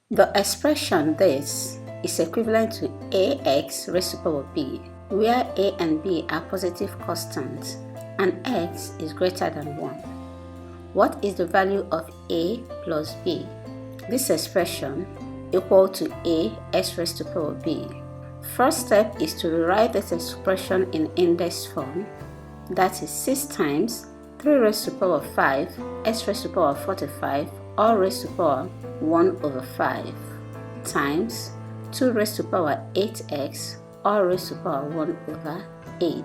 The expression this is equivalent to ax raised to the power b, where a and b are positive constants and x is greater than 1. What is the value of a plus b? This expression equal to a s raised to the power b. First step is to rewrite this expression in index form, that is 6 times 3 raised to the power 5 s raised to the power 45 all raised to the power 1 over 5 times 2 raised to the power 8x all raised to the power 1 over 8.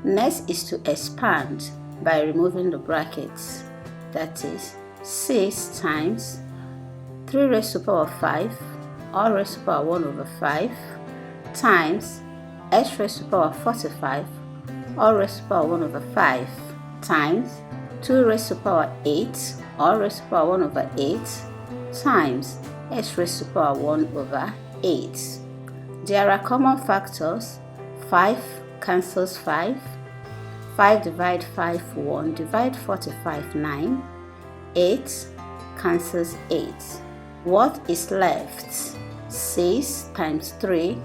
Next is to expand by removing the brackets, that is 6 times 3 raised to the power 5 all raised to the power 1 over 5 times s raised to the power 45 all raised to the power 1 over 5 times 2 raised to the power 8 all raised to the power 1 over 8 times s raised to the power 1 over 8. There are common factors. 5 cancels 5, 5 divide 5 1, divide 45 9, 8 cancels 8. What is left? 6 times 3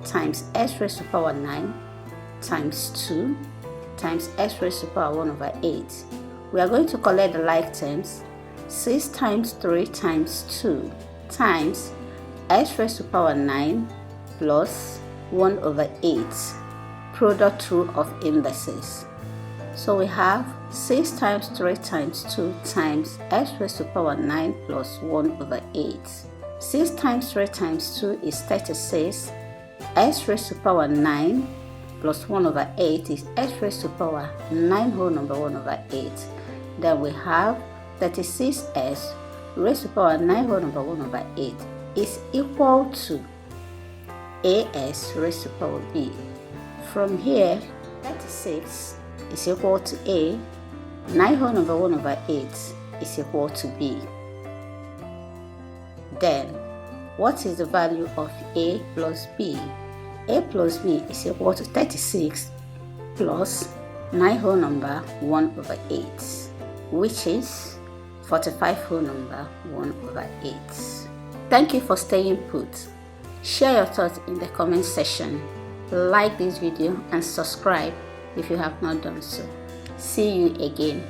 times s raised to the power 9 times 2 times s raised to the power 1 over 8. We are going to collect the like terms. 6 times 3 times 2 times s raised to the power 9 plus 1 over 8, product rule of indices. So we have 6 times 3 times 2 times s raised to the power 9 plus 1 over 8. 6 times 3 times 2 is 36. S raised to the power 9 plus 1 over 8 is s raised to the power 9 whole number 1 over 8. Then we have 36s raised to the power 9 whole number 1 over 8 is equal to as raised to the power b. From here, 36 is equal to a, 9 whole number 1 over 8 is equal to b. Then, what is the value of a plus b? A plus b is equal to 36 plus 9 whole number 1 over 8, which is 45 whole number 1 over 8. Thank you for staying put. Share your thoughts in the comment section. Like this video and subscribe if you have not done so. See you again.